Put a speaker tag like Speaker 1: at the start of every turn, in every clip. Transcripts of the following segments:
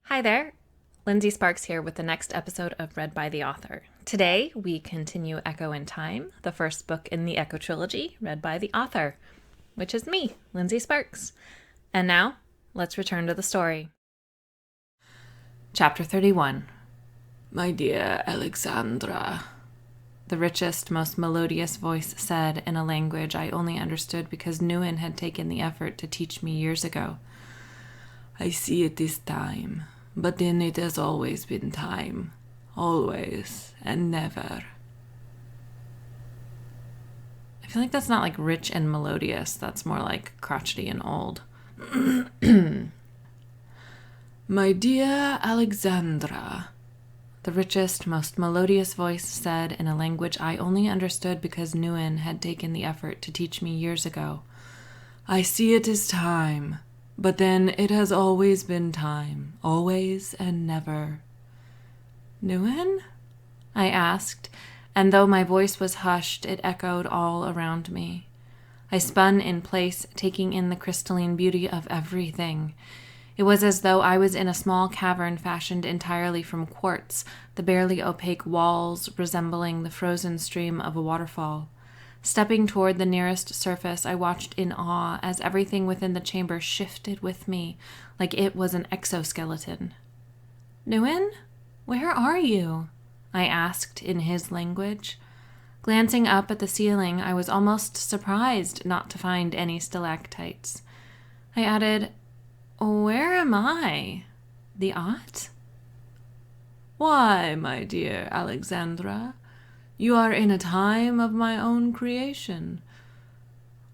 Speaker 1: Hi there, Lindsey Sparks here with the next episode of Read by the Author. Today, we continue Echo in Time, the first book in the Echo Trilogy, read by the author, which is me, Lindsey Sparks. And now, let's return to the story. Chapter 31.
Speaker 2: My dear Alexandra,
Speaker 1: the richest, most melodious voice said in a language I only understood because Nguyen had taken the effort to teach me years ago.
Speaker 2: I see it this time, but then it has always been time. Always and never.
Speaker 1: I feel like that's not like rich and melodious. That's more like crotchety and old.
Speaker 2: My dear Alexandra,
Speaker 1: the richest, most melodious voice said in a language I only understood because Nguyen had taken the effort to teach me years ago.
Speaker 2: I see it as time, but then it has always been time, always and never.
Speaker 1: Nguyen? I asked, and though my voice was hushed, it echoed all around me. I spun in place, taking in the crystalline beauty of everything. It was as though I was in a small cavern fashioned entirely from quartz, the barely opaque walls resembling the frozen stream of a waterfall. Stepping toward the nearest surface, I watched in awe as everything within the chamber shifted with me, like it was an exoskeleton. Nguyen, where are you? I asked in his language. Glancing up at the ceiling, I was almost surprised not to find any stalactites. I added, Where am I? The Ott?
Speaker 2: Why, my dear Alexandra, you are in a time of my own creation.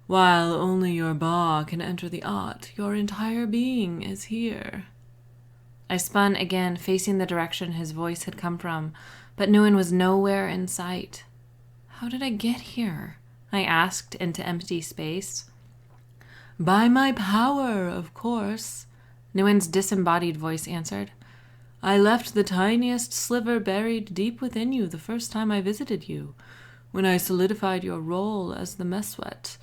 Speaker 2: While only your Ba can enter the Ott, your entire being is here.
Speaker 1: I spun again, facing the direction his voice had come from, but Nguyen was nowhere in sight. How did I get here? I asked into empty space.
Speaker 2: By my power, of course,
Speaker 1: Nguyen's disembodied voice answered.
Speaker 2: I left the tiniest sliver buried deep within you the first time I visited you, when I solidified your role as the Meswet.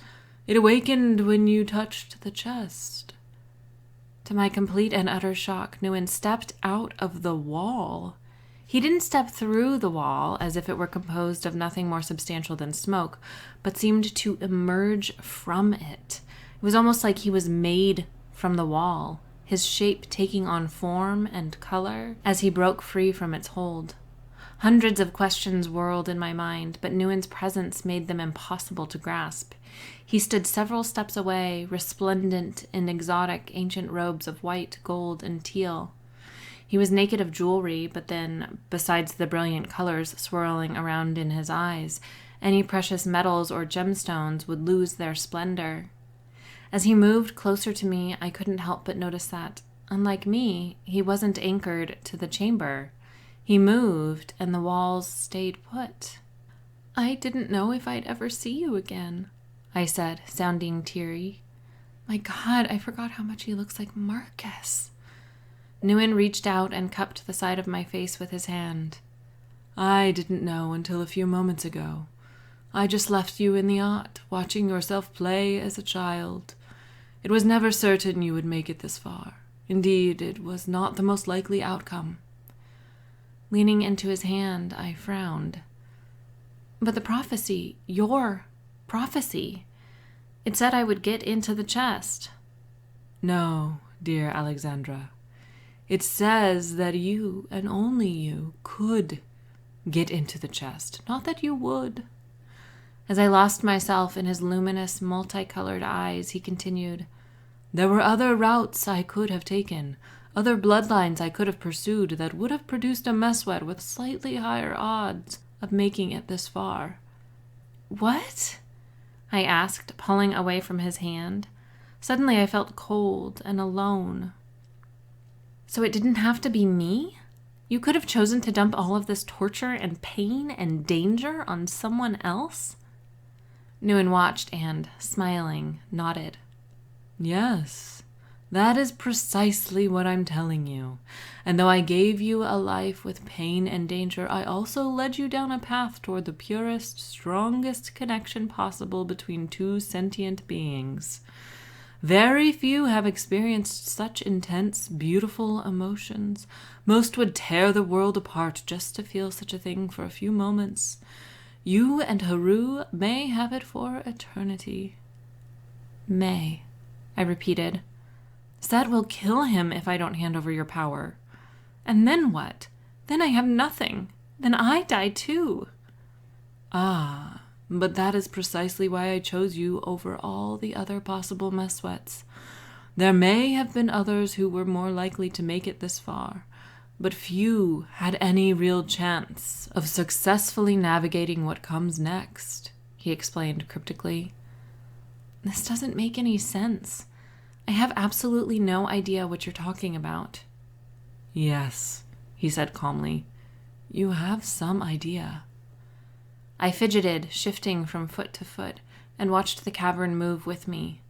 Speaker 2: It awakened when you touched the chest.
Speaker 1: To my complete and utter shock, Nguyen stepped out of the wall. He didn't step through the wall as if it were composed of nothing more substantial than smoke, but seemed to emerge from it. It was almost like he was made from the wall, his shape taking on form and color as he broke free from its hold. Hundreds of questions whirled in my mind, but Nguyen's presence made them impossible to grasp. He stood several steps away, resplendent in exotic ancient robes of white, gold, and teal. He was naked of jewelry, but then, besides the brilliant colors swirling around in his eyes, any precious metals or gemstones would lose their splendor. As he moved closer to me, I couldn't help but notice that, unlike me, he wasn't anchored to the chamber. He moved, and the walls stayed put. I didn't know if I'd ever see you again, I said, sounding teary. My God, I forgot how much he looks like Marcus. Nguyen reached out and cupped the side of my face with his hand.
Speaker 2: I didn't know until a few moments ago. I just left you in the Ott, watching yourself play as a child. It was never certain you would make it this far. Indeed, it was not the most likely outcome.
Speaker 1: Leaning into his hand, I frowned. But the prophecy, your prophecy, it said I would get into the chest.
Speaker 2: No, dear Alexandra. It says that you, and only you, could get into the chest, not that you would.
Speaker 1: As I lost myself in his luminous, multicolored eyes, he continued,
Speaker 2: There were other routes I could have taken, other bloodlines I could have pursued that would have produced a Meswet with slightly higher odds of making it this far.
Speaker 1: What? I asked, pulling away from his hand. Suddenly I felt cold and alone. So it didn't have to be me? You could have chosen to dump all of this torture and pain and danger on someone else? Nguyen watched and, smiling, nodded.
Speaker 2: Yes, that is precisely what I'm telling you. And though I gave you a life with pain and danger, I also led you down a path toward the purest, strongest connection possible between two sentient beings. Very few have experienced such intense, beautiful emotions. Most would tear the world apart just to feel such a thing for a few moments. You and Haru may have it for eternity."
Speaker 1: "May," I repeated. "Set will kill him if I don't hand over your power. And then what? Then I have nothing. Then I die too."
Speaker 2: "Ah, but that is precisely why I chose you over all the other possible Meswets. There may have been others who were more likely to make it this far, but few had any real chance of successfully navigating what comes next," he explained cryptically.
Speaker 1: "This doesn't make any sense. I have absolutely no idea what you're talking about."
Speaker 2: "Yes," he said calmly. "You have some idea."
Speaker 1: I fidgeted, shifting from foot to foot, and watched the cavern move with me.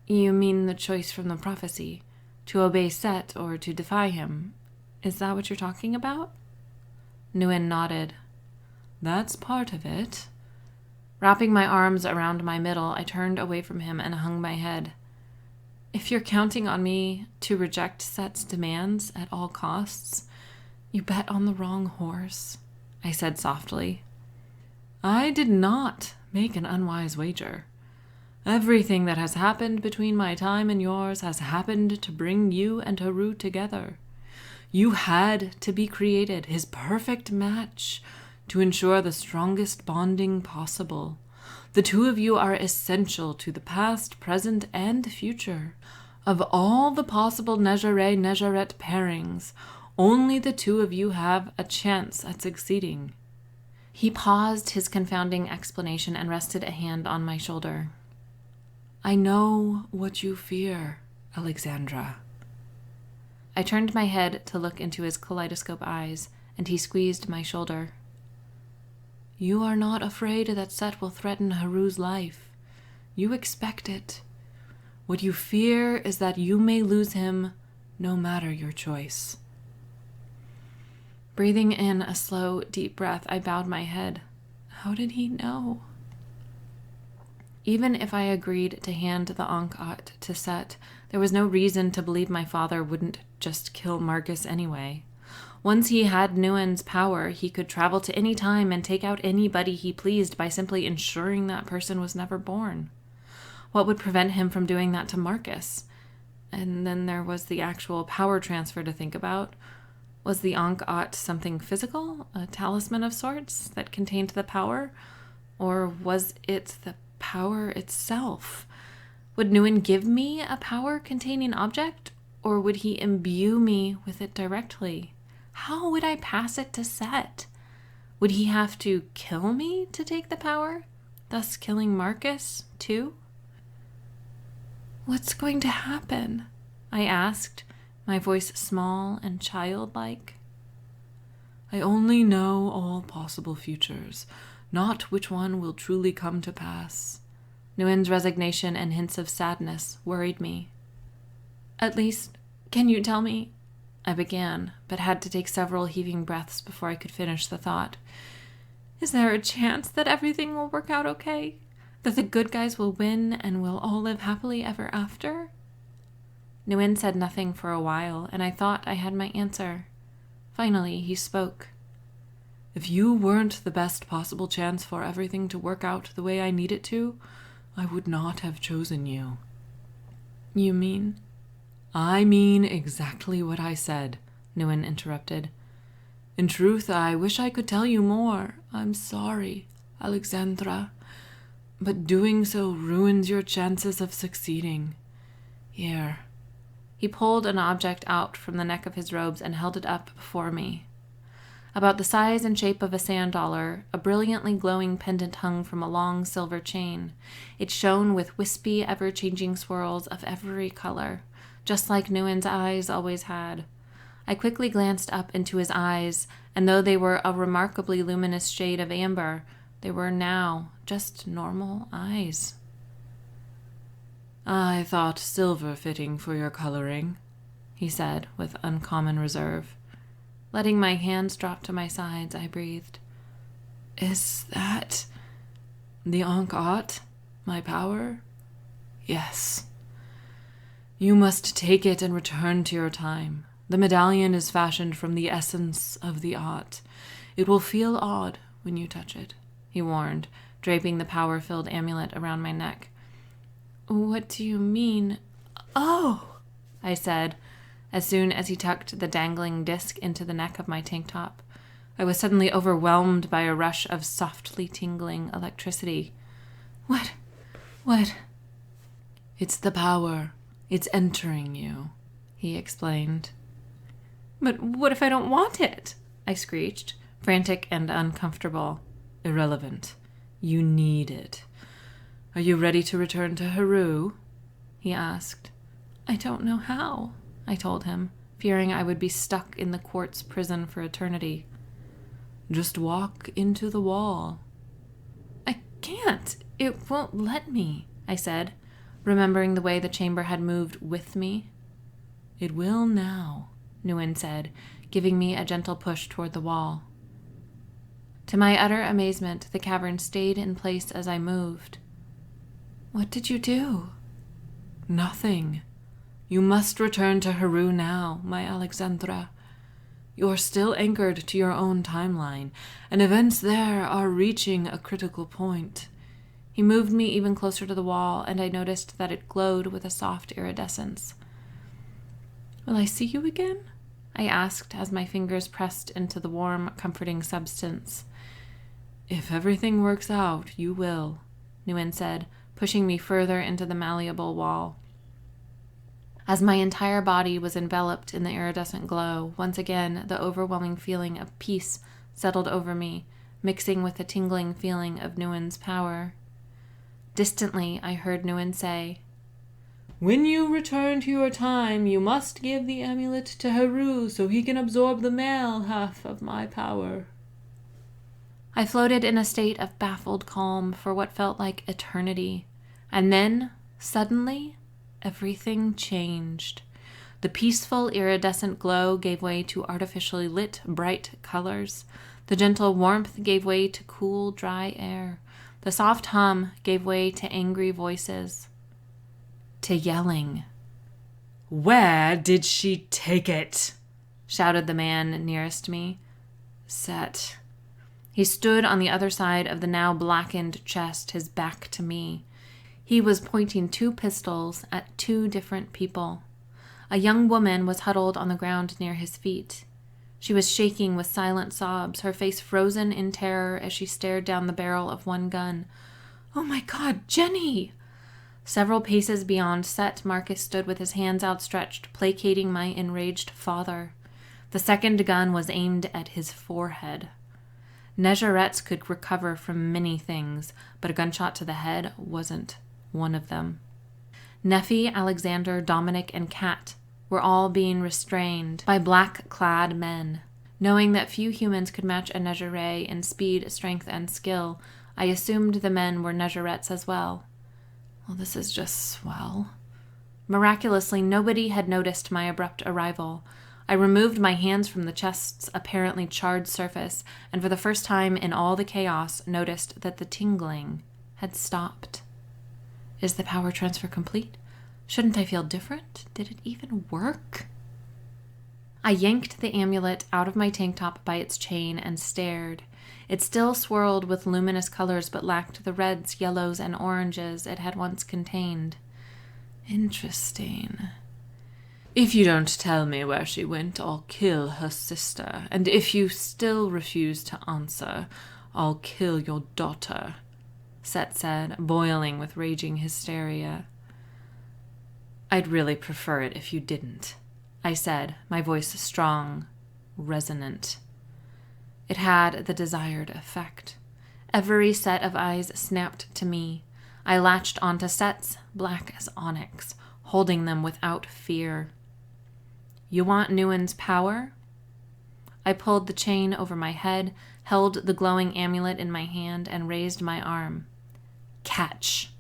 Speaker 1: "You mean the choice from the prophecy? To obey Set or to defy him? Is that what you're talking about?" Nguyen nodded.
Speaker 2: "That's part of it."
Speaker 1: Wrapping my arms around my middle, I turned away from him and hung my head. "If you're counting on me to reject Set's demands at all costs, you bet on the wrong horse," I said softly.
Speaker 2: "I did not make an unwise wager. Everything that has happened between my time and yours has happened to bring you and Haru together. You had to be created, his perfect match, to ensure the strongest bonding possible. The two of you are essential to the past, present, and future. Of all the possible Nejere-Nejeret pairings, only the two of you have a chance at succeeding."
Speaker 1: He paused his confounding explanation and rested a hand on my shoulder.
Speaker 2: "I know what you fear, Alexandra."
Speaker 1: I turned my head to look into his kaleidoscope eyes, and he squeezed my shoulder.
Speaker 2: "You are not afraid that Set will threaten Haru's life. You expect it. What you fear is that you may lose him, no matter your choice."
Speaker 1: Breathing in a slow, deep breath, I bowed my head. How did he know? Even if I agreed to hand the Ankh-At to Set, there was no reason to believe my father wouldn't just kill Marcus anyway. Once he had Nguyen's power, he could travel to any time and take out anybody he pleased by simply ensuring that person was never born. What would prevent him from doing that to Marcus? And then there was the actual power transfer to think about. Was the Ankh-At something physical, a talisman of sorts that contained the power? Or was it the power itself? Would Nguyen give me a power-containing object, or would he imbue me with it directly? How would I pass it to Set? Would he have to kill me to take the power, thus killing Marcus, too? "What's going to happen?" I asked, my voice small and childlike.
Speaker 2: "I only know all possible futures, not which one will truly come to pass."
Speaker 1: Nguyen's resignation and hints of sadness worried me. "At least, can you tell me?" I began, but had to take several heaving breaths before I could finish the thought. "Is there a chance that everything will work out okay? That the good guys will win and we'll all live happily ever after?" Nguyen said nothing for a while, and I thought I had my answer. Finally, he spoke.
Speaker 2: "If you weren't the best possible chance for everything to work out the way I need it to, I would not have chosen you."
Speaker 1: "You mean?"
Speaker 2: "I mean exactly what I said," Nguyen interrupted. "In truth, I wish I could tell you more. I'm sorry, Alexandra, but doing so ruins your chances of succeeding. Here."
Speaker 1: He pulled an object out from the neck of his robes and held it up before me. About the size and shape of a sand dollar, a brilliantly glowing pendant hung from a long silver chain. It shone with wispy, ever-changing swirls of every color, just like Nguyen's eyes always had. I quickly glanced up into his eyes, and though they were a remarkably luminous shade of amber, they were now just normal eyes.
Speaker 2: "I thought silver fitting for your coloring," he said with uncommon reserve.
Speaker 1: Letting my hands drop to my sides, I breathed.
Speaker 2: "Is that the Ankh-At, my power?" Yes. You must take it and return to your time. The medallion is fashioned from the essence of the art. It will feel odd when you touch it, he warned, draping the power-filled amulet around my neck.
Speaker 1: What do you mean? Oh, I said, as soon as he tucked the dangling disc into the neck of my tank top. I was suddenly overwhelmed by a rush of softly tingling electricity. What?
Speaker 2: It's the power. It's entering you, he explained.
Speaker 1: But what if I don't want it? I screeched, frantic and uncomfortable.
Speaker 2: Irrelevant. You need it. Are you ready to return to Haru? He asked.
Speaker 1: I don't know how, I told him, fearing I would be stuck in the quartz prison for eternity.
Speaker 2: Just walk into the wall.
Speaker 1: I can't. It won't let me, I said, remembering the way the chamber had moved with me.
Speaker 2: It will now,
Speaker 1: Nguyen said, giving me a gentle push toward the wall. To my utter amazement, the cavern stayed in place as I moved. What did you do?
Speaker 2: Nothing. You must return to Haru now, my Alexandra. You are still anchored to your own timeline, and events there are reaching a critical point.
Speaker 1: He moved me even closer to the wall, and I noticed that it glowed with a soft iridescence. Will I see you again? I asked as my fingers pressed into the warm, comforting substance.
Speaker 2: If everything works out, you will,
Speaker 1: Nguyen said, pushing me further into the malleable wall. As my entire body was enveloped in the iridescent glow, once again the overwhelming feeling of peace settled over me, mixing with the tingling feeling of Nguyen's power. Distantly, I heard Nguyen say,
Speaker 2: When you return to your time, you must give the amulet to Haru so he can absorb the male half of my power.
Speaker 1: I floated in a state of baffled calm for what felt like eternity, and then, suddenly, everything changed. The peaceful, iridescent glow gave way to artificially lit, bright colors. The gentle warmth gave way to cool, dry air. The soft hum gave way to angry voices, to yelling.
Speaker 2: Where did she take it?
Speaker 1: Shouted the man nearest me. Set. He stood on the other side of the now blackened chest, his back to me. He was pointing 2 pistols at 2 different people. A young woman was huddled on the ground near his feet. She was shaking with silent sobs, her face frozen in terror as she stared down the barrel of one gun. Oh my God, Jenny! Several paces beyond Set, Marcus stood with his hands outstretched, placating my enraged father. The second gun was aimed at his forehead. Negerettes could recover from many things, but a gunshot to the head wasn't one of them. Nephi, Alexander, Dominic, and Kat were all being restrained by black-clad men. Knowing that few humans could match a Negeret in speed, strength, and skill, I assumed the men were Negerettes as well. Well, this is just swell. Miraculously, nobody had noticed my abrupt arrival. I removed my hands from the chest's apparently charred surface, and for the first time in all the chaos, noticed that the tingling had stopped. Is the power transfer complete? Shouldn't I feel different? Did it even work? I yanked the amulet out of my tank top by its chain and stared. It still swirled with luminous colors but lacked the reds, yellows, and oranges it had once contained. Interesting. If you don't tell me where she went, I'll kill her sister, and if you still refuse to answer, I'll kill your daughter, Set said, boiling with raging hysteria. I'd really prefer it if you didn't, I said, my voice strong, resonant. It had the desired effect. Every set of eyes snapped to me. I latched onto Set's, black as onyx, holding them without fear. You want Nguyen's power? I pulled the chain over my head, held the glowing amulet in my hand, and raised my arm. Catch!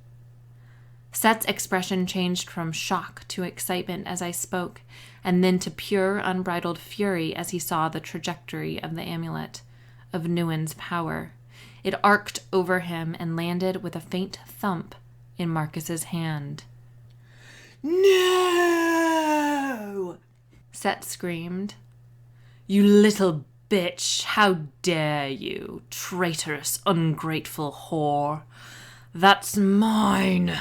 Speaker 1: Set's expression changed from shock to excitement as I spoke, and then to pure, unbridled fury as he saw the trajectory of the amulet, of Nguyen's power. It arced over him and landed with a faint thump in Marcus's hand.
Speaker 2: "No!" Set screamed. "You little bitch, how dare you, traitorous, ungrateful whore. That's mine."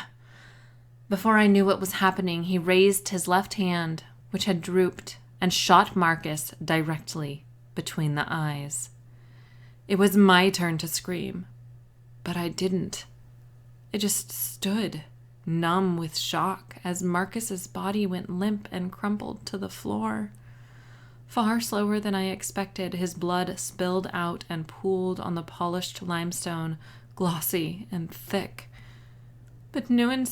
Speaker 2: Before I knew what was happening, he raised his left hand, which had drooped, and shot Marcus directly between the eyes. It was my turn to scream, but I didn't. I just stood, numb with shock, as Marcus's body went limp and crumpled to the floor. Far slower than I expected, his blood spilled out and pooled on the polished limestone, glossy and thick. But Nguyen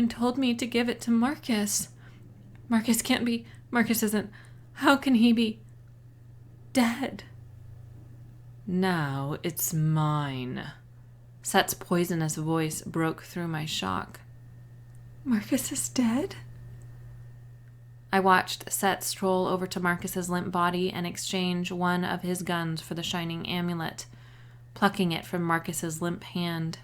Speaker 2: told me to give it to Marcus. Marcus isn't, how can he be dead? Now it's mine. Set's poisonous voice broke through my shock. Marcus is dead? I watched Set stroll over to Marcus's limp body and exchange one of his guns for the shining amulet, plucking it from Marcus's limp hand.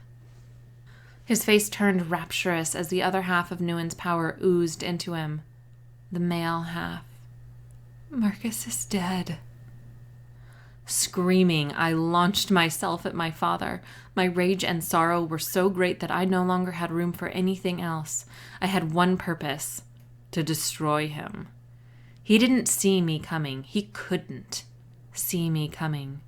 Speaker 2: His face turned rapturous as the other half of Nguyen's power oozed into him. The male half. Marcus is dead. Screaming, I launched myself at my father. My rage and sorrow were so great that I no longer had room for anything else. I had one purpose: to destroy him. He didn't see me coming. He couldn't see me coming.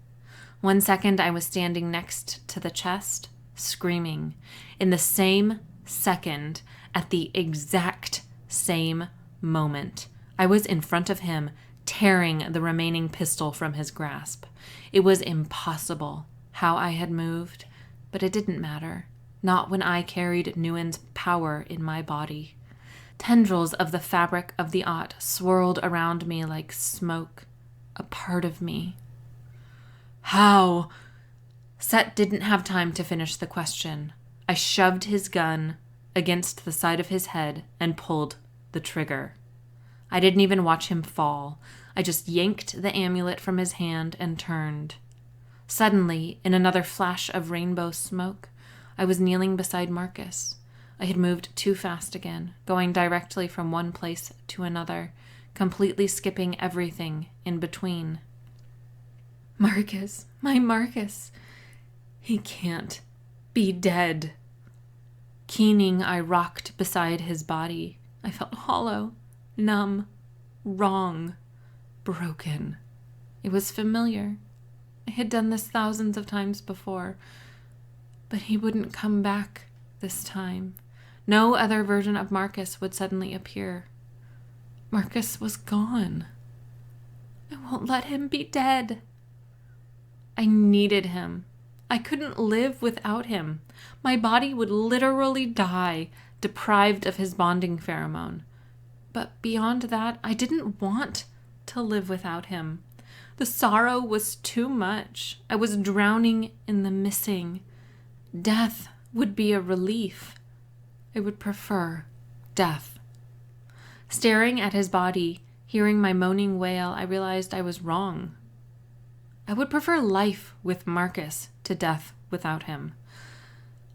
Speaker 2: 1 second, I was standing next to the chest, screaming. In the same second, at the exact same moment, I was in front of him, tearing the remaining pistol from his grasp. It was impossible how I had moved, but it didn't matter. Not when I carried Nguyen's power in my body. Tendrils of the fabric of the Aut swirled around me like smoke, a part of me. How? Set didn't have time to finish the question. I shoved his gun against the side of his head and pulled the trigger. I didn't even watch him fall. I just yanked the amulet from his hand and turned. Suddenly, in another flash of rainbow smoke, I was kneeling beside Marcus. I had moved too fast again, going directly from one place to another, completely skipping everything in between. Marcus, my Marcus, he can't be dead. Keening, I rocked beside his body. I felt hollow, numb, wrong, broken. It was familiar. I had done this thousands of times before, but he wouldn't come back this time. No other version of Marcus would suddenly appear. Marcus was gone. I won't let him be dead. I needed him. I couldn't live without him. My body would literally die, deprived of his bonding pheromone. But beyond that, I didn't want to live without him. The sorrow was too much. I was drowning in the missing. Death would be a relief. I would prefer death. Staring at his body, hearing my moaning wail, I realized I was wrong. I would prefer life with Marcus to death without him.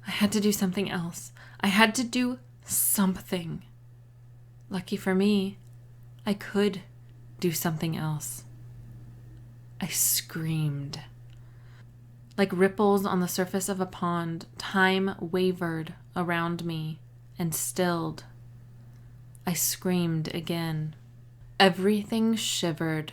Speaker 2: I had to do something else. I had to do something. Lucky for me, I could do something else. I screamed. Like ripples on the surface of a pond, time wavered around me and stilled. I screamed again. Everything shivered.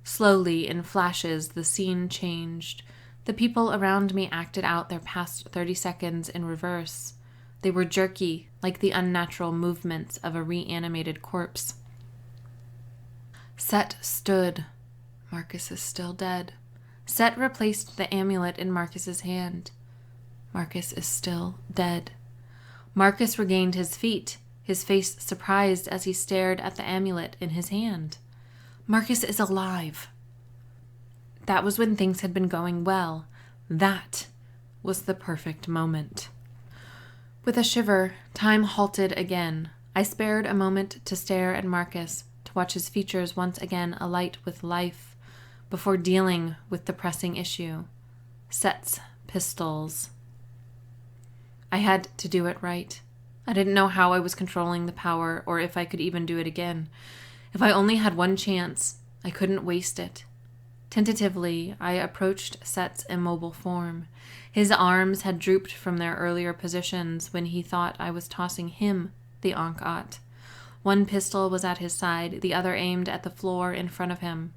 Speaker 2: Slowly, in flashes, the scene changed. The people around me acted out their past 30 seconds in reverse. They were jerky, like the unnatural movements of a reanimated corpse. Set stood. Marcus is still dead. Set replaced the amulet in Marcus's hand. Marcus is still dead. Marcus regained his feet, his face surprised as he stared at the amulet in his hand. Marcus is alive. That was when things had been going well. That was the perfect moment. With a shiver, time halted again. I spared a moment to stare at Marcus, to watch his features once again alight with life, before dealing with the pressing issue. Set's pistols. I had to do it right.
Speaker 1: I didn't know how I was controlling the power or if I could even do it again. If I only had one chance, I couldn't waste it. Tentatively, I approached Set's immobile form. His arms had drooped from their earlier positions when he thought I was tossing him the Ankh-At. One pistol was at his side, the other aimed at the floor in front of him.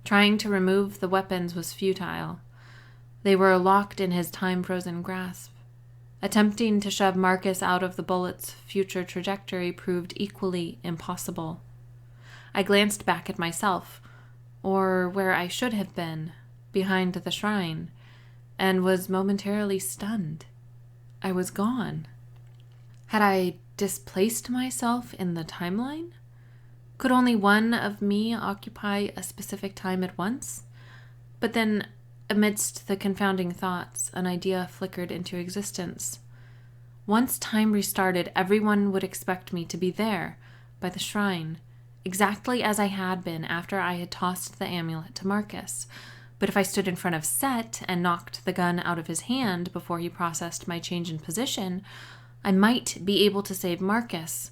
Speaker 1: Trying to remove the weapons was futile. They were locked in his time-frozen grasp. Attempting to shove Marcus out of the bullet's future trajectory proved equally impossible. I glanced back at myself, or where I should have been, behind the shrine, and was momentarily stunned. I was gone. Had I displaced myself in the timeline? Could only one of me occupy a specific time at once? But then, amidst the confounding thoughts, an idea flickered into existence. Once time restarted, everyone would expect me to be there, by the shrine, exactly as I had been after I had tossed the amulet to Marcus. But if I stood in front of Set and knocked the gun out of his hand before he processed my change in position, I might be able to save Marcus,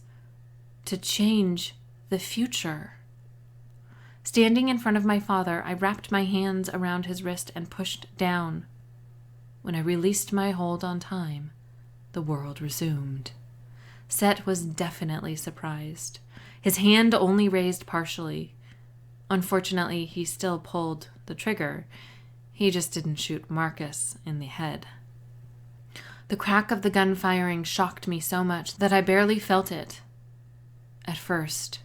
Speaker 1: to change the future. Standing in front of my father, I wrapped my hands around his wrist and pushed down. When I released my hold on time, the world resumed. Set was definitely surprised. His hand only raised partially. Unfortunately, he still pulled the trigger. He just didn't shoot Marcus in the head. The crack of the gun firing shocked me so much that I barely felt it. At first,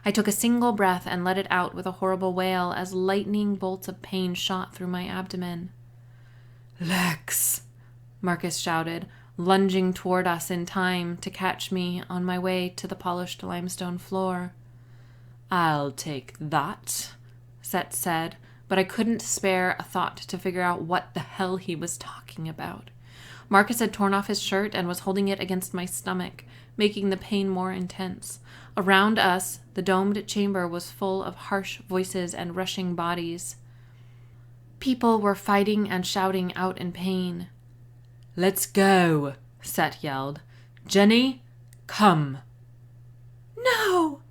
Speaker 1: I took a single breath and let it out with a horrible wail as lightning bolts of pain shot through my abdomen. "Lex!" Marcus shouted, lunging toward us in time to catch me on my way to the polished limestone floor. "I'll take that," Set said, but I couldn't spare a thought to figure out what the hell he was talking about. Marcus had torn off his shirt and was holding it against my stomach, making the pain more intense. Around us, the domed chamber was full of harsh voices and rushing bodies. People were fighting and shouting out in pain. "Let's go," Set yelled. "Jenny, come." "No,"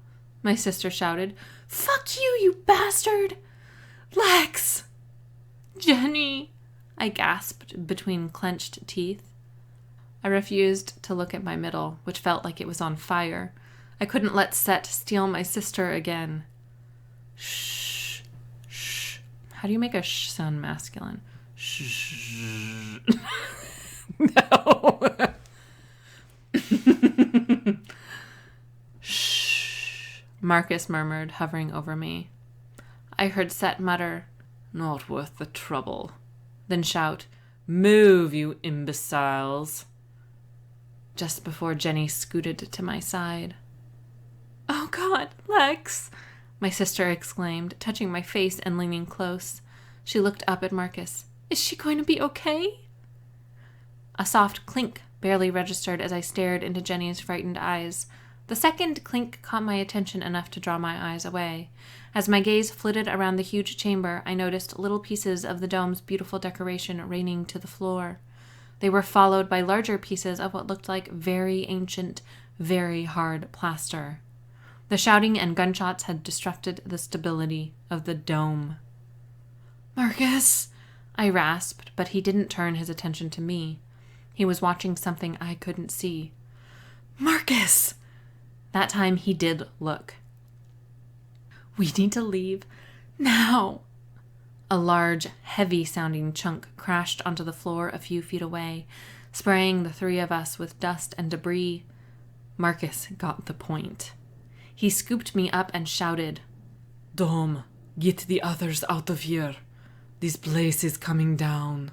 Speaker 1: my sister shouted. "Fuck you, you bastard!" "Lex!" "Jenny!" I gasped between clenched teeth. I refused to look at my middle, which felt like it was on fire. I couldn't let Set steal my sister again. Shh. Shh. How do you make a shh sound masculine? Shh. No. Shh. Marcus murmured, hovering over me. I heard Set mutter, "Not worth the trouble," then shout, "Move, you imbeciles," just before Jenny scooted to my side. "Oh God, Lex," my sister exclaimed, touching my face and leaning close. She looked up at Marcus. "Is she going to be okay?" A soft clink barely registered as I stared into Jenny's frightened eyes. The second clink caught my attention enough to draw my eyes away. As my gaze flitted around the huge chamber, I noticed little pieces of the dome's beautiful decoration raining to the floor. They were followed by larger pieces of what looked like very ancient, very hard plaster. The shouting and gunshots had disrupted the stability of the dome. "Marcus!" I rasped, but he didn't turn his attention to me. He was watching something I couldn't see. "Marcus!" That time he did look. "We need to leave now." A large, heavy-sounding chunk crashed onto the floor a few feet away, spraying the three of us with dust and debris. Marcus got the point. He scooped me up and shouted, "Dom, get the others out of here. This place is coming down."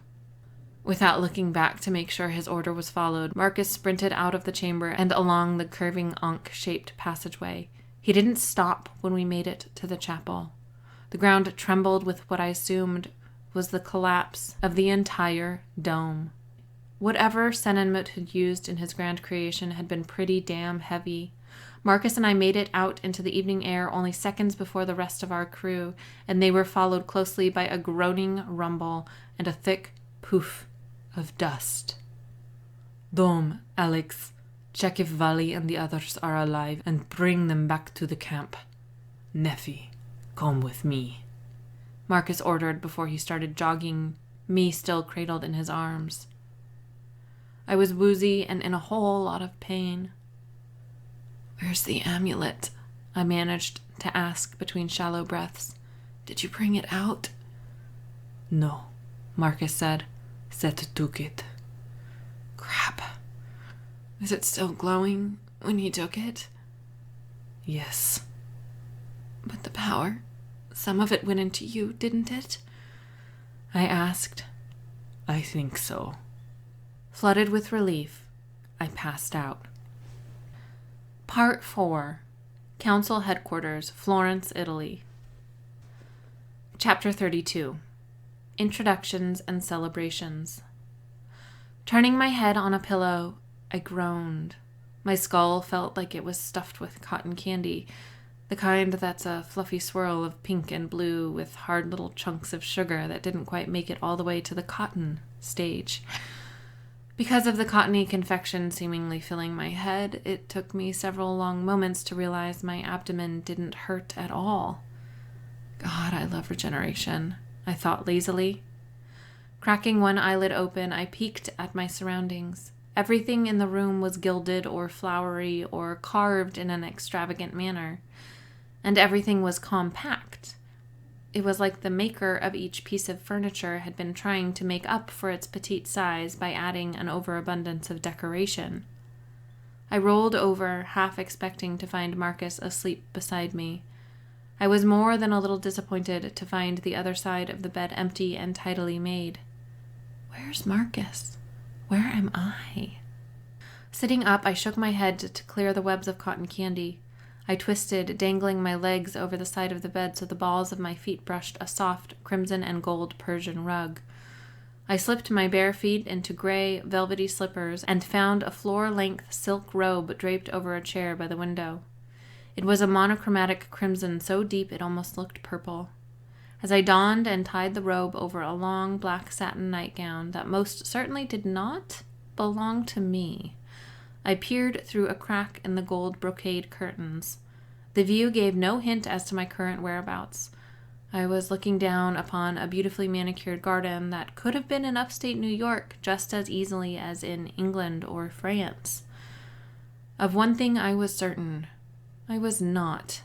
Speaker 1: Without looking back to make sure his order was followed, Marcus sprinted out of the chamber and along the curving Ankh-shaped passageway. He didn't stop when we made it to the chapel. The ground trembled with what I assumed was the collapse of the entire dome. Whatever Senenmut had used in his grand creation had been pretty damn heavy. Marcus and I made it out into the evening air only seconds before the rest of our crew, and they were followed closely by a groaning rumble and a thick poof of dust. "Dom, Alex,
Speaker 2: Check if Vali and the others are alive and bring them back to the camp. Nephi, come with me," Marcus ordered before he started jogging, me still cradled in his arms. I was woozy and in a whole lot of pain. "Where's the amulet?" I managed to ask between shallow breaths. "Did you bring it out?" "No," Marcus said. "Seth took it." Crap. Is it still glowing when he took it? Yes. But the power, some of it went into you, didn't it? I asked. I think so. Flooded with relief, I passed out. Part 4. Council Headquarters, Florence, Italy. Chapter 32. Introductions and Celebrations. Turning my head on a pillow, I groaned. My skull felt like it was stuffed with cotton candy, the kind that's a fluffy swirl of pink and blue with hard little chunks of sugar that didn't quite make it all the way to the cotton stage. Because of the cottony confection seemingly filling my head, it took me several long moments to realize my abdomen didn't hurt at all. God, I love regeneration, I thought lazily. Cracking one eyelid open, I peeked at my surroundings. Everything in the room was gilded or flowery or carved in an extravagant manner, and everything was compact. It was like the maker of each piece of furniture had been trying to make up for its petite size by adding an overabundance of decoration. I rolled over, half expecting to find Marcus asleep beside me. I was more than a little disappointed to find the other side of the bed empty and tidily made. Where's Marcus? Where am I? Sitting up, I shook my head to clear the webs of cotton candy. I twisted, dangling my legs over the side of the bed so the balls of my feet brushed a soft crimson and gold Persian rug. I slipped my bare feet into gray, velvety slippers and found a floor-length silk robe draped over a chair by the window. It was a monochromatic crimson so deep it almost looked purple. As I donned and tied the robe over a long black satin nightgown that most certainly did not belong to me, I peered through a crack in the gold brocade curtains. The view gave no hint as to my current whereabouts. I was looking down upon a beautifully manicured garden that could have been in upstate New York just as easily as in England or France. Of one thing I was certain. I was not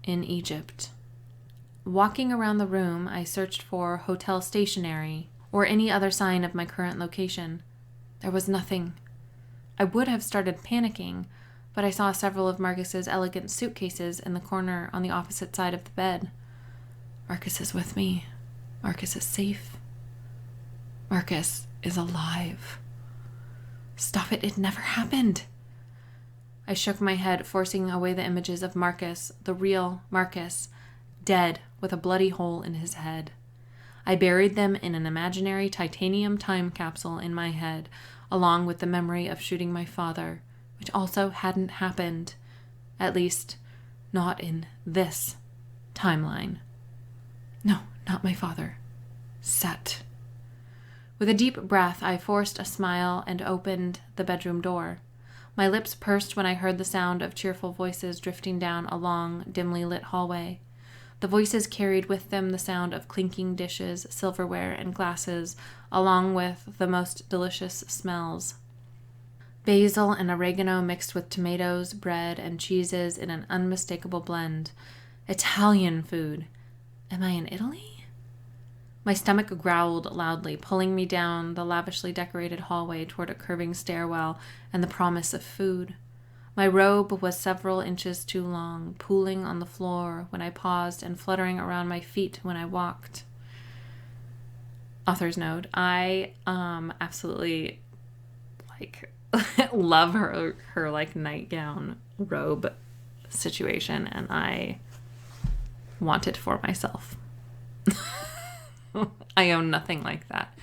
Speaker 2: in Egypt. Walking around the room, I searched for hotel stationery or any other sign of my current location. There was nothing. I would have started panicking, but I saw several of Marcus's elegant suitcases in the corner on the opposite side of the bed. Marcus is with me. Marcus is safe. Marcus is alive. Stop it, it never happened. I shook my head, forcing away the images of Marcus, the real Marcus, dead with a bloody hole in his head. I buried them in an imaginary titanium time capsule in my head, along with the memory of shooting my father, which also hadn't happened. At least, not in this timeline. No, not my father. Set. With a deep breath, I forced a smile and opened the bedroom door. My lips pursed when I heard the sound of cheerful voices drifting down a long, dimly lit hallway. The voices carried with them the sound of clinking dishes, silverware, and glasses, along with the most delicious smells. Basil and oregano mixed with tomatoes, bread, and cheeses in an unmistakable blend. Italian food. Am I in Italy? My stomach growled loudly, pulling me down the lavishly decorated hallway toward a curving stairwell and the promise of food. My robe was several inches too long, pooling on the floor when I paused and fluttering around my feet when I walked. Author's note, I absolutely love her nightgown robe situation, and I want it for myself. I own nothing like that.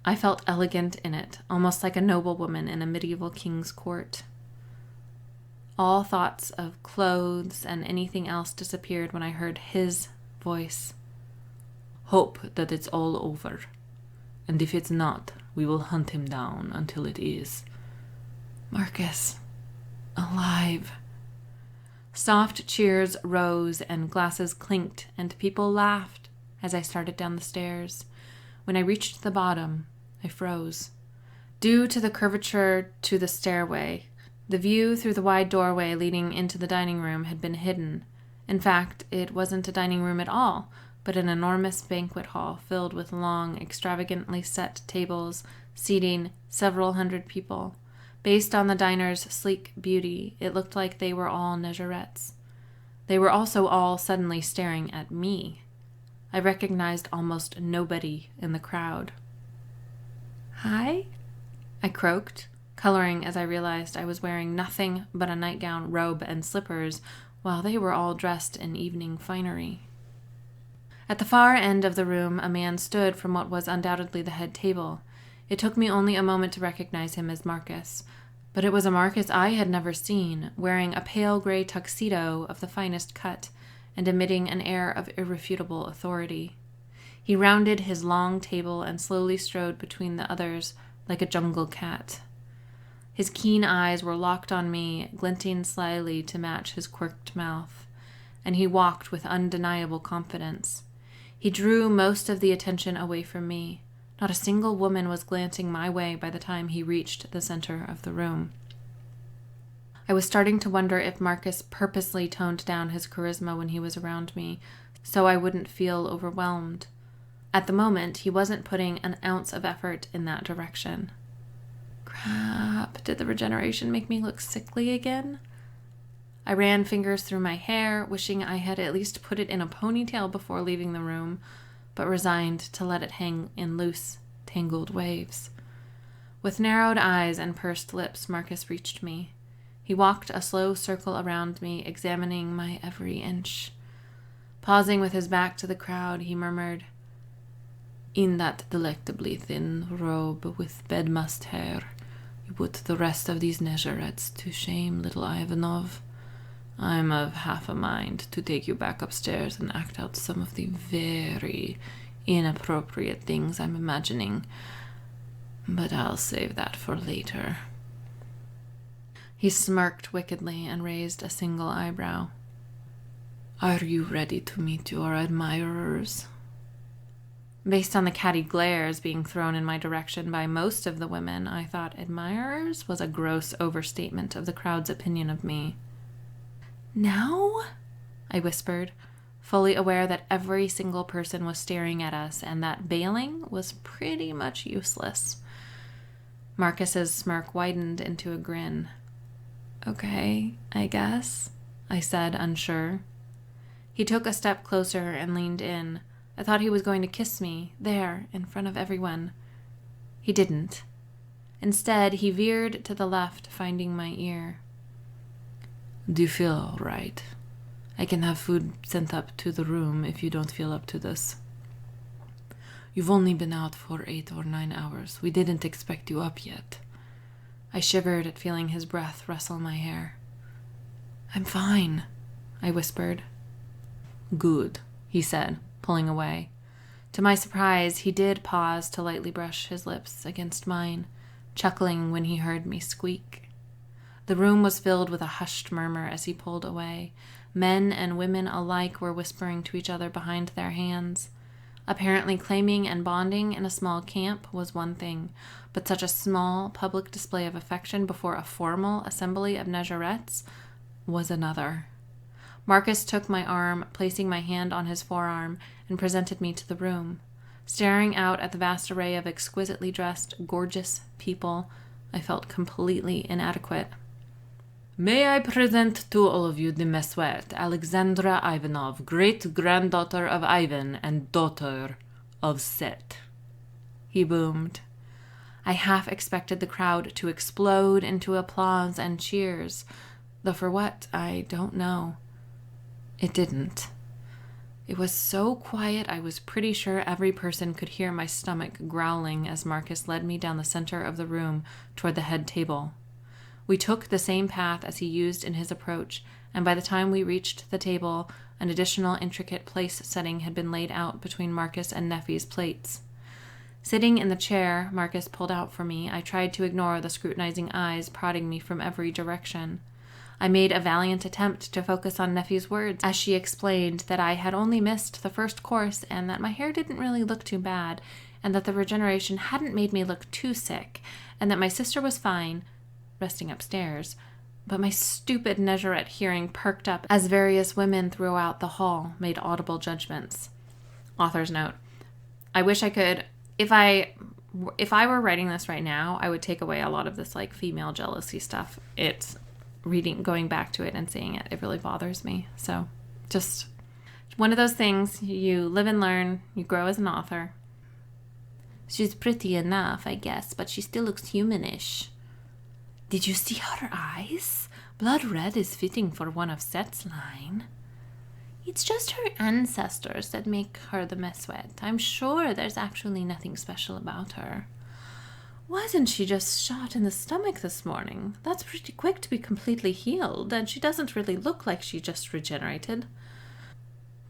Speaker 2: I felt elegant in it, almost like a noblewoman in a medieval king's court. All thoughts of clothes and anything else disappeared when I heard his voice. Hope that it's all over, and if it's not, we will hunt him down until it is.
Speaker 1: Marcus, alive. Soft cheers rose and glasses clinked and people laughed as I started down the stairs. When I reached the bottom, I froze. Due to the curvature to the stairway, the view through the wide doorway leading into the dining room had been hidden. In fact, it wasn't a dining room at all, but an enormous banquet hall filled with long, extravagantly set tables, seating several hundred people. Based on the diner's sleek beauty, it looked like they were all Negerettes. They were also all suddenly staring at me. I recognized almost nobody in the crowd. "Hi?" I croaked, coloring as I realized I was wearing nothing but a nightgown, robe, and slippers, while they were all dressed in evening finery. At the far end of the room, a man stood from what was undoubtedly the head table. It took me only a moment to recognize him as Marcus, but it was a Marcus I had never seen, wearing a pale gray tuxedo of the finest cut and emitting an air of irrefutable authority. He rounded his long table and slowly strode between the others like a jungle cat. His keen eyes were locked on me, glinting slyly to match his quirked mouth, and he walked with undeniable confidence. He drew most of the attention away from me. Not a single woman was glancing my way by the time he reached the center of the room. I was starting to wonder if Marcus purposely toned down his charisma when he was around me, so I wouldn't feel overwhelmed. At the moment, he wasn't putting an ounce of effort in that direction. Crap, did the regeneration make me look sickly again? I ran fingers through my hair, wishing I had at least put it in a ponytail before leaving the room, but resigned to let it hang in loose, tangled waves. With narrowed eyes and pursed lips, Marcus reached me. He walked a slow circle around me, examining my every inch. Pausing with his back to the crowd, he murmured, "In that delectably thin robe with bedmust hair, you put the rest of these Negerettes to shame, little Ivanov. I'm of half a mind to take you back upstairs and act out some of the very inappropriate things I'm imagining, but I'll save that for later." He smirked wickedly and raised a single eyebrow. "Are you ready to meet your admirers?" Based on the catty glares being thrown in my direction by most of the women, I thought admirers was a gross overstatement of the crowd's opinion of me. "Now?" I whispered, fully aware that every single person was staring at us and that bailing was pretty much useless. Marcus's smirk widened into a grin. "Okay, I guess," I said, unsure. He took a step closer and leaned in. I thought he was going to kiss me, there, in front of everyone. He didn't. Instead, he veered to the left, finding my ear. "Do you feel all right? I can have food sent up to the room if you don't feel up to this. You've only been out for 8 or 9 hours. We didn't expect you up yet." I shivered at feeling his breath rustle my hair. "I'm fine," I whispered. "Good," he said, pulling away. To my surprise, he did pause to lightly brush his lips against mine, chuckling when he heard me squeak. The room was filled with a hushed murmur as he pulled away. Men and women alike were whispering to each other behind their hands. Apparently claiming and bonding in a small camp was one thing, but such a small public display of affection before a formal assembly of Negerettes was another. Marcus took my arm, placing my hand on his forearm, and presented me to the room. Staring out at the vast array of exquisitely dressed, gorgeous people, I felt completely inadequate. "May I present to all of you the Messuet, Alexandra Ivanov, great-granddaughter of Ivan and daughter of Set," he boomed. I half expected the crowd to explode into applause and cheers, though for what, I don't know. It didn't. It was so quiet I was pretty sure every person could hear my stomach growling as Marcus led me down the center of the room toward the head table. We took the same path as he used in his approach, and by the time we reached the table, an additional intricate place setting had been laid out between Marcus and Neffy's plates. Sitting in the chair Marcus pulled out for me, I tried to ignore the scrutinizing eyes prodding me from every direction. I made a valiant attempt to focus on Neffy's words as she explained that I had only missed the first course and that my hair didn't really look too bad, and that the regeneration hadn't made me look too sick, and that my sister was fine, resting upstairs. But my stupid Nezarette hearing perked up as various women throughout the hall made audible judgments. Author's note. I wish I could... If I were writing this right now, I would take away a lot of this, like, female jealousy stuff. It's going back to it and seeing it. It really bothers me. So, just one of those things. You live and learn. You grow as an author. She's pretty enough, I guess, but she still looks humanish. Did you see her eyes? Blood red is fitting for one of Set's line. It's just her ancestors that make her the Meswet. I'm sure there's actually nothing special about her. Wasn't she just shot in the stomach this morning? That's pretty quick to be completely healed, and she doesn't really look like she just regenerated.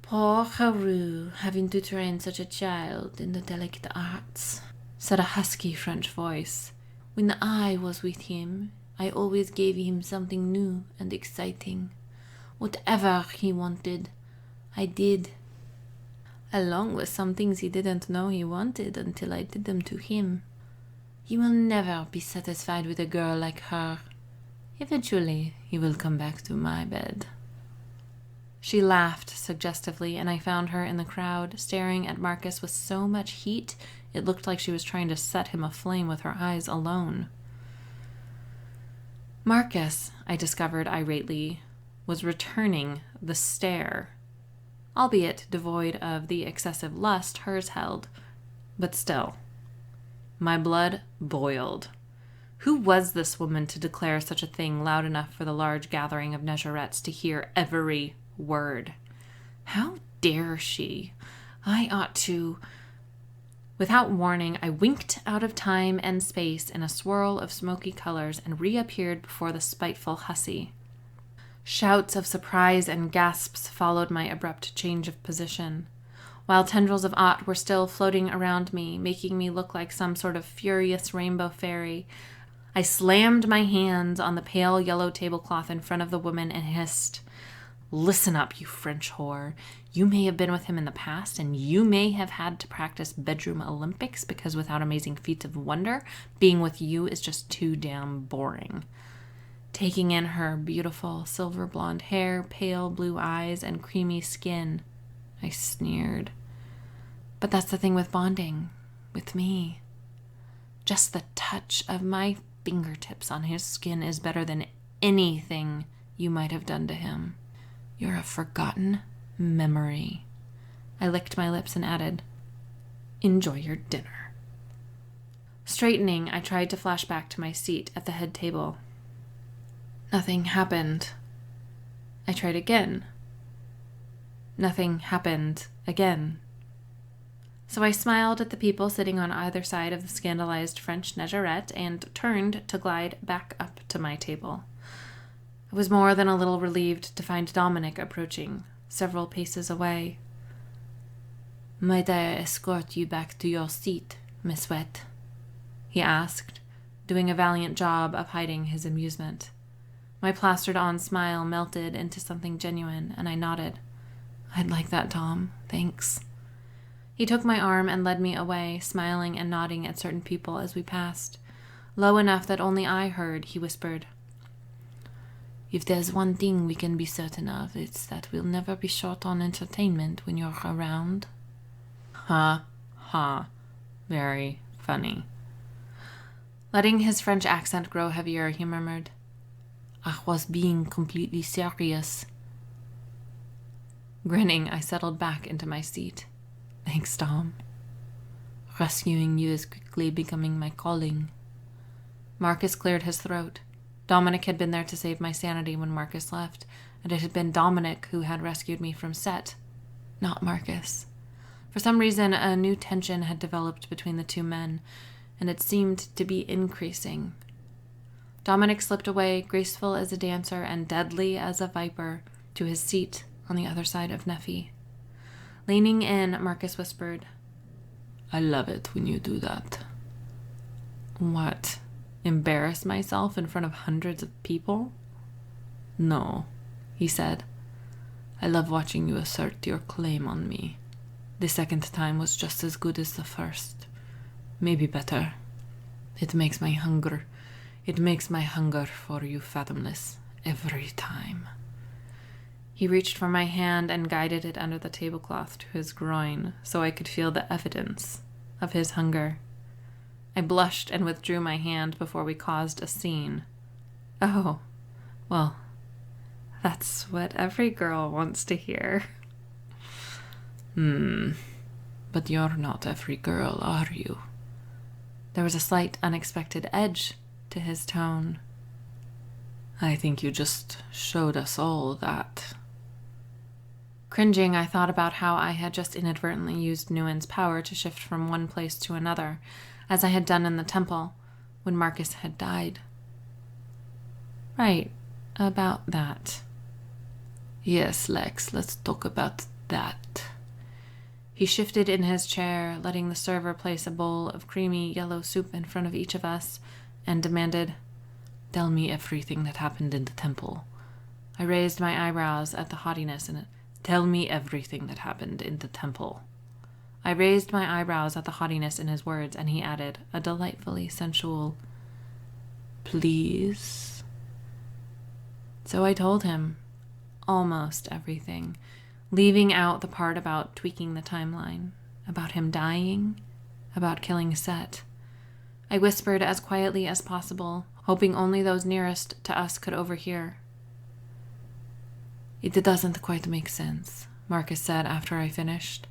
Speaker 1: Poor Haru, having to train such a child in the delicate arts, said a husky French voice. When I was with him, I always gave him something new and exciting. Whatever he wanted, I did. Along with some things he didn't know he wanted until I did them to him. He will never be satisfied with a girl like her. Eventually, he will come back to my bed. She laughed suggestively, and I found her in the crowd, staring at Marcus with so much heat it looked like she was trying to set him aflame with her eyes alone. Marcus, I discovered irately, was returning the stare, albeit devoid of the excessive lust hers held, but still. My blood boiled. Who was this woman to declare such a thing loud enough for the large gathering of Negerettes to hear every word? How dare she? I ought to... Without warning, I winked out of time and space in a swirl of smoky colors and reappeared before the spiteful hussy. Shouts of surprise and gasps followed my abrupt change of position, while tendrils of Ott were still floating around me, making me look like some sort of furious rainbow fairy. I slammed my hands on the pale yellow tablecloth in front of the woman and hissed, "Listen up, you French whore. You may have been with him in the past, and you may have had to practice bedroom Olympics because without amazing feats of wonder, being with you is just too damn boring." Taking in her beautiful silver blonde hair, pale blue eyes, and creamy skin, I sneered. But that's the thing with bonding, with me. Just the touch of my fingertips on his skin is better than anything you might have done to him. You're a forgotten memory. I licked my lips and added, "Enjoy your dinner." Straightening, I tried to flash back to my seat at the head table. Nothing happened. I tried again. Nothing happened again. So I smiled at the people sitting on either side of the scandalized French Negerette and turned to glide back up to my table. I was more than a little relieved to find Dominic approaching, several paces away. "Might I escort you back to your seat, Miss Wet?" he asked, doing a valiant job of hiding his amusement. My plastered-on smile melted into something genuine, and I nodded. "I'd like that, Tom. Thanks." He took my arm and led me away, smiling and nodding at certain people as we passed. Low enough that only I heard, he whispered, "If there's one thing we can be certain of, it's that we'll never be short on entertainment when you're around." Ha, ha. Very funny. Letting his French accent grow heavier, he murmured, "I was being completely serious." Grinning, I settled back into my seat. "Thanks, Tom. Rescuing you is quickly becoming my calling." Marcus cleared his throat. Dominic had been there to save my sanity when Marcus left, and it had been Dominic who had rescued me from Set, not Marcus. For some reason, a new tension had developed between the two men, and it seemed to be increasing. Dominic slipped away, graceful as a dancer and deadly as a viper, to his seat on the other side of Neffy. Leaning in, Marcus whispered,
Speaker 2: I love it when you do that.
Speaker 1: What? Embarrass myself in front of hundreds of people?
Speaker 2: No, he said. I love watching you assert your claim on me. The second time was just as good as the first. Maybe better. It makes my hunger for you fathomless every time.
Speaker 1: He reached for my hand and guided it under the tablecloth to his groin so I could feel the evidence of his hunger. I blushed and withdrew my hand before we caused a scene. Oh, well, that's what every girl wants to hear.
Speaker 2: But you're not every girl, are you?
Speaker 1: There was a slight unexpected edge to his tone.
Speaker 2: I think you just showed us all that.
Speaker 1: Cringing, I thought about how I had just inadvertently used Nguyen's power to shift from one place to another, as I had done in the temple when Marcus had died. Right, about that.
Speaker 2: Yes, Lex, let's talk about that.
Speaker 1: He shifted in his chair, letting the server place a bowl of creamy yellow soup in front of each of us, and demanded,
Speaker 2: Tell me everything that happened in the temple.
Speaker 1: I raised my eyebrows at the haughtiness in it.
Speaker 2: Tell me everything that happened in the temple.
Speaker 1: I raised my eyebrows at the haughtiness in his words, and he added, a delightfully sensual,
Speaker 2: Please?
Speaker 1: So I told him almost everything, leaving out the part about tweaking the timeline, about him dying, about killing Set. I whispered as quietly as possible, hoping only those nearest to us could overhear.
Speaker 2: It doesn't quite make sense, Marcus said after I finished.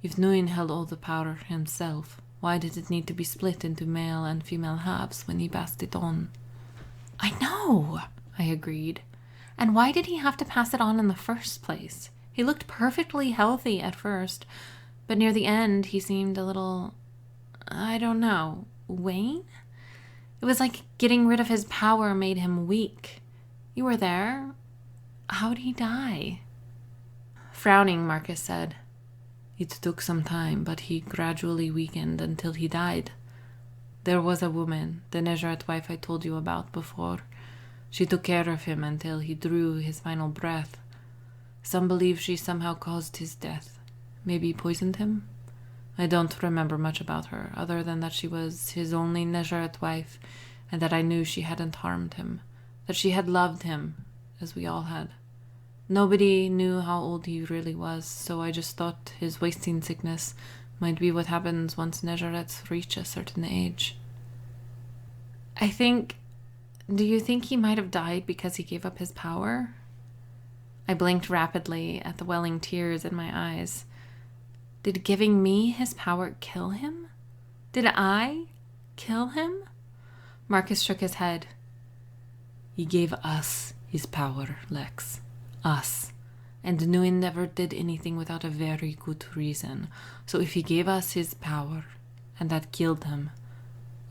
Speaker 2: If Nguyen held all the power himself, why did it need to be split into male and female halves when he passed it on?
Speaker 1: I know, I agreed. And why did he have to pass it on in the first place? He looked perfectly healthy at first, but near the end he seemed a little, I don't know, wane? It was like getting rid of his power made him weak. You were there. How'd he die? Frowning, Marcus said,
Speaker 2: It took some time, but he gradually weakened until he died. There was a woman, the Nezharet wife I told you about before. She took care of him until he drew his final breath. Some believe she somehow caused his death. Maybe poisoned him? I don't remember much about her, other than that she was his only Nezharet wife, and that I knew she hadn't harmed him, that she had loved him, as we all had. Nobody knew how old he really was, so I just thought his wasting sickness might be what happens once Nezharets reach a certain age.
Speaker 1: Do you think he might have died because he gave up his power? I blinked rapidly at the welling tears in my eyes. Did giving me his power kill him? Did I kill him? Marcus shook his head.
Speaker 2: He gave us his power, Lex. Us. And Nguyen never did anything without a very good reason. So if he gave us his power, and that killed him,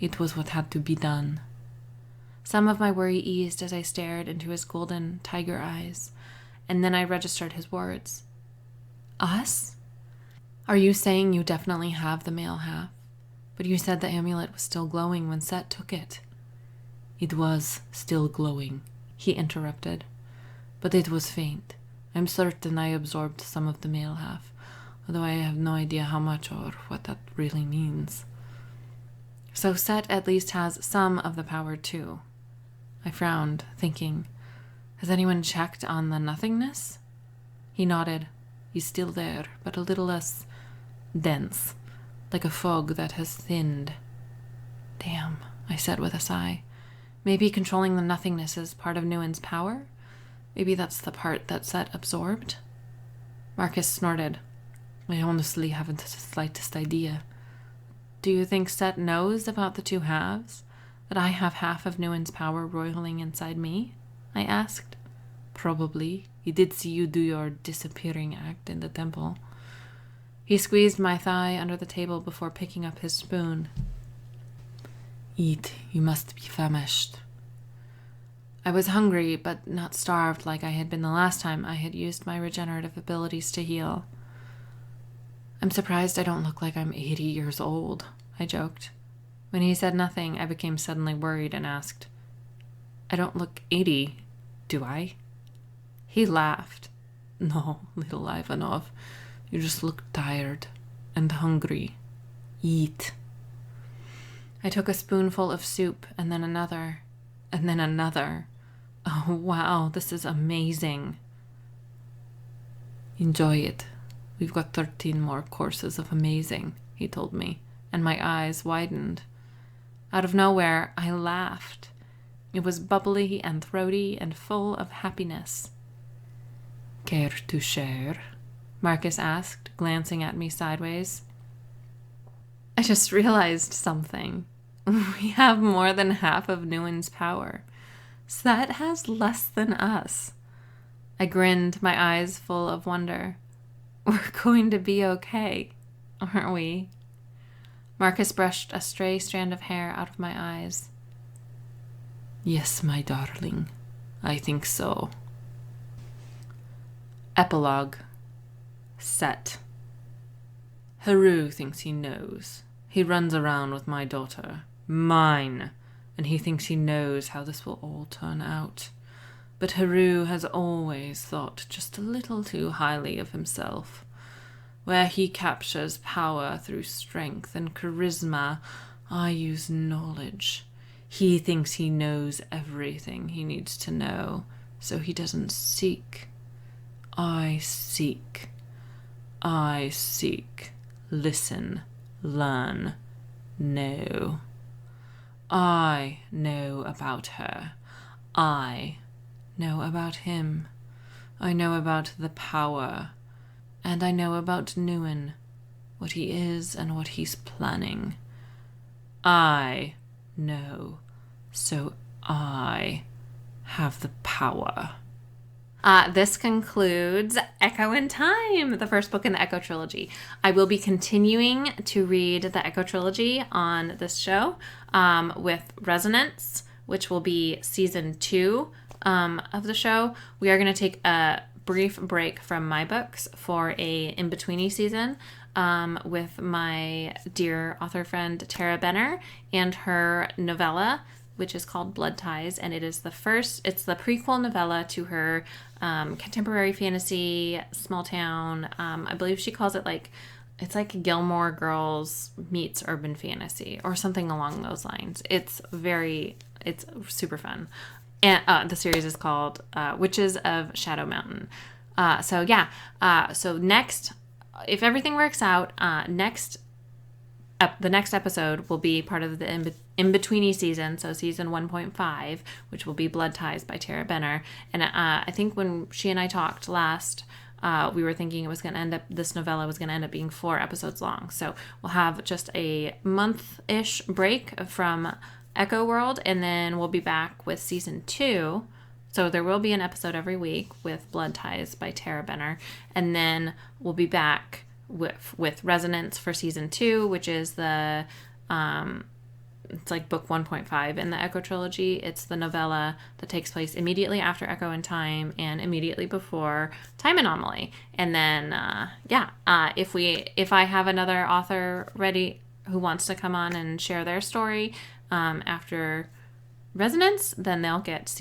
Speaker 2: it was what had to be done.
Speaker 1: Some of my worry eased as I stared into his golden tiger eyes, and then I registered his words. Us? Are you saying you definitely have the male half? But you said the amulet was still glowing when Set took it.
Speaker 2: It was still glowing, he interrupted. But it was faint. I'm certain I absorbed some of the male half, although I have no idea how much or what that really means.
Speaker 1: So Set at least has some of the power too. I frowned, thinking, has anyone checked on the nothingness? He nodded.
Speaker 2: He's still there, but a little less dense, like a fog that has thinned.
Speaker 1: Damn, I said with a sigh. Maybe controlling the nothingness is part of Nguyen's power? Maybe that's the part that Set absorbed? Marcus snorted.
Speaker 2: I honestly haven't the slightest idea.
Speaker 1: Do you think Set knows about the two halves? That I have half of Nguyen's power roiling inside me? I asked.
Speaker 2: Probably. He did see you do your disappearing act in the temple.
Speaker 1: He squeezed my thigh under the table before picking up his spoon.
Speaker 2: Eat, you must be famished.
Speaker 1: I was hungry, but not starved like I had been the last time I had used my regenerative abilities to heal. I'm surprised I don't look like I'm 80 years old, I joked. When he said nothing, I became suddenly worried and asked, I don't look 80, do I? He laughed. No, little Ivanov, you just look tired and hungry. Eat. I took a spoonful of soup and then another, and then another. Oh, wow, this is amazing. Enjoy it. We've got 13 more courses of amazing, he told me, and my eyes widened. Out of nowhere, I laughed. It was bubbly and throaty and full of happiness. Care to share? Marcus asked, glancing at me sideways. I just realized something. We have more than half of Nguyen's power. So that has less than us. I grinned, my eyes full of wonder. We're going to be okay, aren't we? Marcus brushed a stray strand of hair out of my eyes. Yes, my darling, I think so. Epilogue. Set. Haru thinks he knows. He runs around with my daughter, mine, and he thinks he knows how this will all turn out. But Haru has always thought just a little too highly of himself. Where he captures power through strength and charisma, I use knowledge. He thinks he knows everything he needs to know, so he doesn't seek. I seek. I seek. Listen. Learn. Know. I know about her. I know about him. I know about the power. And I know about Nguyen, what he is and what he's planning. I know, so I have the power. This concludes Echo in Time, the first book in the Echo Trilogy. I will be continuing to read the Echo Trilogy on this show with Resonance, which will be season 2 of the show. We are going to take a brief break from my books for a in-betweeny season with my dear author friend Tara Benner and her novella, which is called Blood Ties, and it's the prequel novella to her contemporary fantasy, small town, I believe she calls it it's like Gilmore Girls meets urban fantasy or something along those lines. It's super fun. And the series is called Witches of Shadow Mountain. So next, if everything works out, the next episode will be part of the in-betweeny season, so season 1.5, which will be Blood Ties by Tara Benner. And I think when she and I talked last, we were thinking this novella was going to end up being 4 episodes long. So we'll have just a month-ish break from Echo World, and then we'll be back with season 2. So there will be an episode every week with Blood Ties by Tara Benner, and then we'll be back with Resonance for season 2, which is the it's like book 1.5 in the Echo Trilogy. It's the novella that takes place immediately after Echo in Time and immediately before Time Anomaly. And then if I have another author ready who wants to come on and share their story after Resonance, then they'll get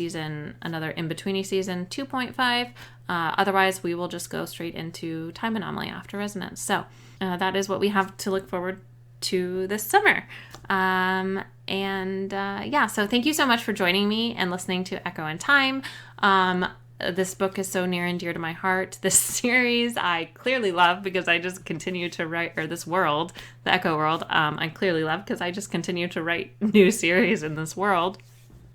Speaker 1: another in-betweeny season 2.5. Otherwise, we will just go straight into Time Anomaly after Resonance. So that is what we have to look forward to this summer. So thank you so much for joining me and listening to Echo in Time. This book is so near and dear to my heart. This series I clearly love because I just continue to write, or this world, the Echo world, I clearly love because I just continue to write new series in this world.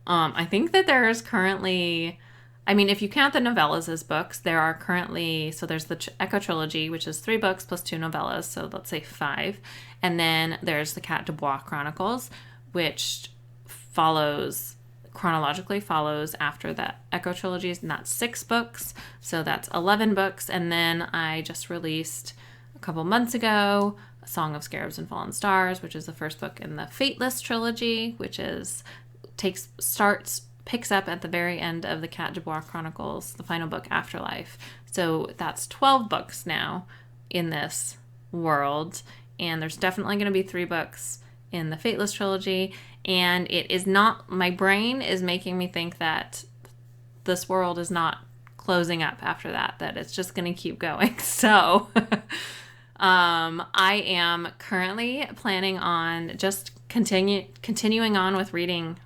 Speaker 1: I think that there is currently, if you count the novellas as books, there are currently, so there's the Echo Trilogy, which is 3 books plus 2 novellas, so let's say 5. And then there's the Cat de Bois Chronicles, which chronologically follows after the Echo Trilogy, and that's 6 books, so that's 11 books. And then I just released a couple months ago A Song of Scarabs and Fallen Stars, which is the first book in the Fateless Trilogy, which picks up at the very end of the Cat de Bois Chronicles, the final book, Afterlife. So that's 12 books now in this world. And there's definitely going to be 3 books in the Fateless trilogy. And it is not, my brain is making me think that this world is not closing up after that it's just going to keep going. So I am currently planning on just continuing on with reading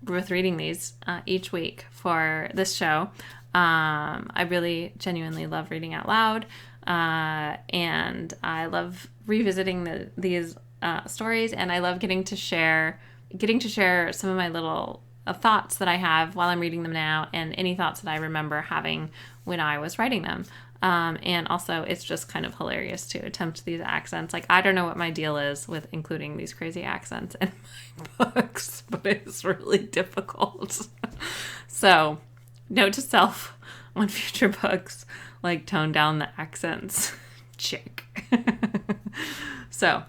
Speaker 1: these each week for this show. I really genuinely love reading out loud, and I love revisiting these stories, and I love getting to share some of my little thoughts that I have while I'm reading them now, and any thoughts that I remember having when I was writing them. And also, it's just kind of hilarious to attempt these accents. Like, I don't know what my deal is with including these crazy accents in my books, but it's really difficult. So, note to self on future books, like, tone down the accents. Check. So,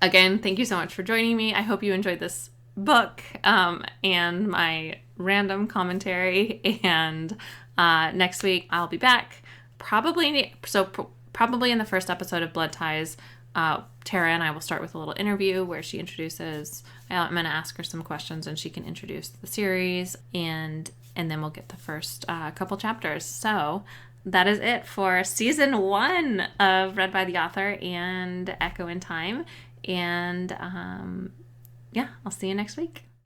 Speaker 1: again, thank you so much for joining me. I hope you enjoyed this book and my random commentary. And next week, I'll be back. Probably in the first episode of Blood Ties, Tara and I will start with a little interview where she introduces. I'm going to ask her some questions and she can introduce the series, and then we'll get the first couple chapters. So that is it for season 1 of Read by the Author and Echo in Time. And yeah, I'll see you next week.